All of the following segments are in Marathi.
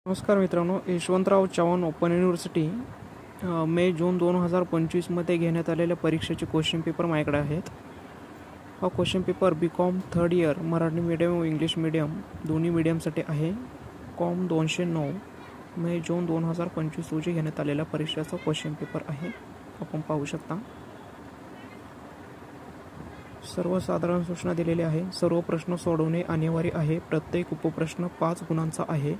नमस्कार मित्रांनो, यशवंतराव चव्हाण ओपन युनिव्हर्सिटी मे जून 2025मध्ये घेण्यात आलेल्या परीक्षेचे क्वेश्चन पेपर माझ्याकडे आहेत. हा question paper BCom third year Marathi medium व इंग्लिश मीडियम दोन्ही मीडियमसाठी आहे. कॉम 209 मे जून 2025 रोजी घेण्यात आलेल्या परीक्षेचा क्वेश्चन पेपर आहे. आपण पाहू शकता. सर्वसाधारण सूचना दिलेल्या आहे. सर्व प्रश्न सोडवणे अनिवार्य आहे. प्रत्येक उपप्रश्न 5 गुणांचा आहे.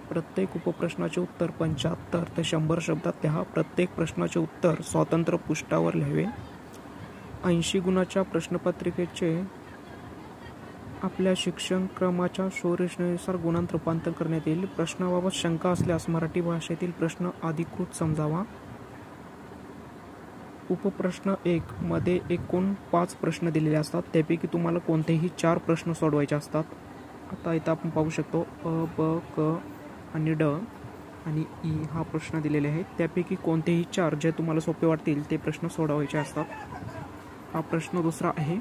प्रत्येक उपप्रश्नाचे उत्तर 75 ते 100 शब्दात लिहा. प्रत्येक प्रश्नाचे उत्तर स्वतंत्र पृष्ठावर लिहावे. 80 गुणाच्या प्रश्नपत्रिकेचे आपल्या शिक्षणक्रमाच्या शोधरचनेनुसार गुणांत रूपांतर करण्यात येईल. प्रश्नाबाबत शंका असल्यास मराठी भाषेतील प्रश्न अधिकृत समजावा. उपप्रश्न 1 मध्ये एकूण 5 प्रश्न दिलेले असतात. त्यापैकी तुम्हाला कोणतेही 4 प्रश्न सोडवायचे असतात. आता इथं आपण पाहू शकतो अ, ब, क आणि ड आणि ई हा प्रश्न दिलेले आहेत. त्यापैकी कोणतेही 4 जे तुम्हाला सोपे वाटतील ते प्रश्न सोडवायचे असतात. हा प्रश्न दुसरा आहे.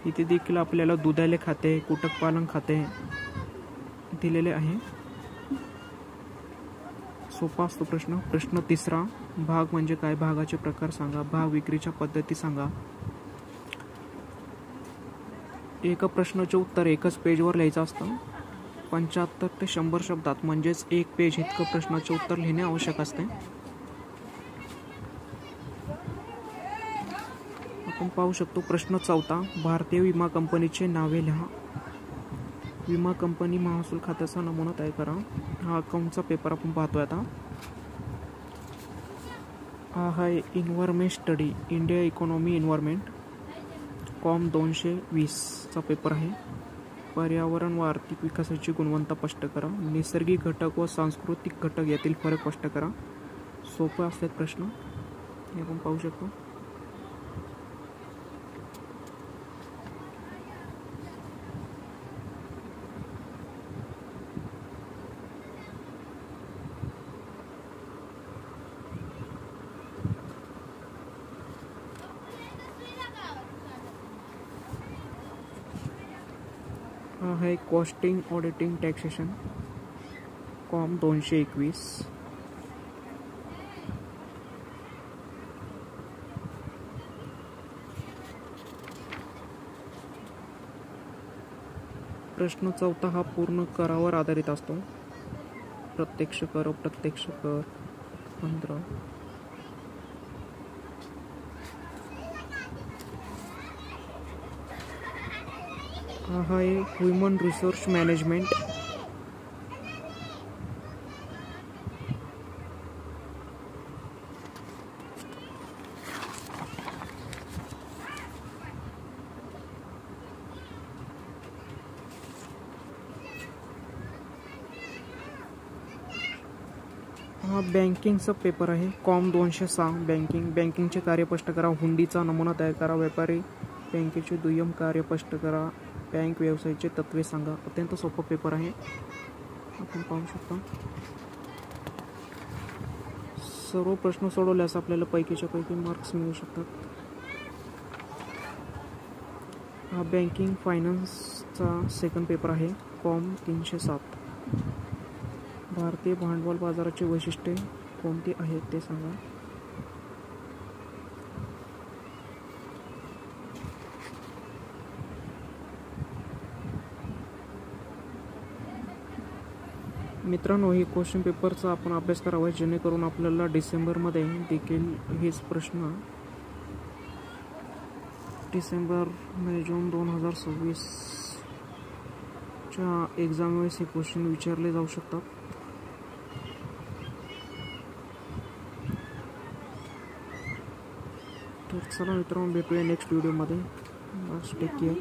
इथे देखील आपल्याला दुधाळे खाते, कुक्कुटपालन खाते दिलेले आहे. सोपा असतो प्रश्न. प्रश्न तिसरा, भाग म्हणजे काय, भागाचे प्रकार सांगा, भाग विक्रीच्या पद्धती सांगा. एका प्रश्नाचे उत्तर एकच पेजवर लिहायचं असतं. 75 ते 100 शब्दात म्हणजेच 1 पेज इतकं प्रश्नाचे उत्तर लिहिणे आवश्यक असते. आपण पाहू शकतो प्रश्न चौथा, भारतीय विमा कंपनीचे नावे लिहा. विमा कंपनी महसूल खात्याचा नमुना तयार करा. हा अकाउंटचा पेपर आपण पाहतोय आता. हा आहे environment study, India economy environment, कॉम 220चा पेपर आहे. पर्यावरण व आर्थिक विकासाची गुणवत्ता स्पष्ट करा. नैसर्गिक घटक व सांस्कृतिक घटक यातील फरक स्पष्ट करा. सोपे असतात प्रश्न, हे आपण पाहू शकतो. हा आहे कॉस्टिंग ऑडिटिंग टॅक्सेशन, कॉम 221. प्रश्न चौथा हा पूर्ण करावर आधारित असतो. प्रत्यक्ष कर, अप्रत्यक्ष कर, मंत्र. हा आहे ह्युमन रिसोर्स मॅनेजमेंट. हा बँकिंगचा पेपर आहे. Com 206 banking. बँकिंगचे कार्य स्पष्ट करा. हुंडीचा नमुना तयार करा. व्यापारी बँकेचे दुय्यम कार्य स्पष्ट करा. बँक व्यवसायाचे तत्वे सांगा. अत्यंत सोपा पेपर आहे, आपण पाहू शकता. सर्व प्रश्न सोडवल्यास आपल्याला पैकीच्या पैकी मार्क्स मिळू शकतात. हा बँकिंग फायनान्सचा सेकंड पेपर आहे. कॉम 307. भारतीय भांडवल बाजाराची वैशिष्ट्ये कोणती आहेत ते सांगा. मित्रांनो, ही क्वेश्चन पेपरचा आपण अभ्यास करावा जेणेकरून आपल्याला डिसेंबरमध्ये देखील हेच प्रश्न डिसेंबर मे जून 2026च्या एक्झाम वेळेस हे क्वेश्चन विचारले जाऊ शकतात. तर चला मित्रांनो, भेटूया नेक्स्ट व्हिडिओमध्ये. बस टेक केअर.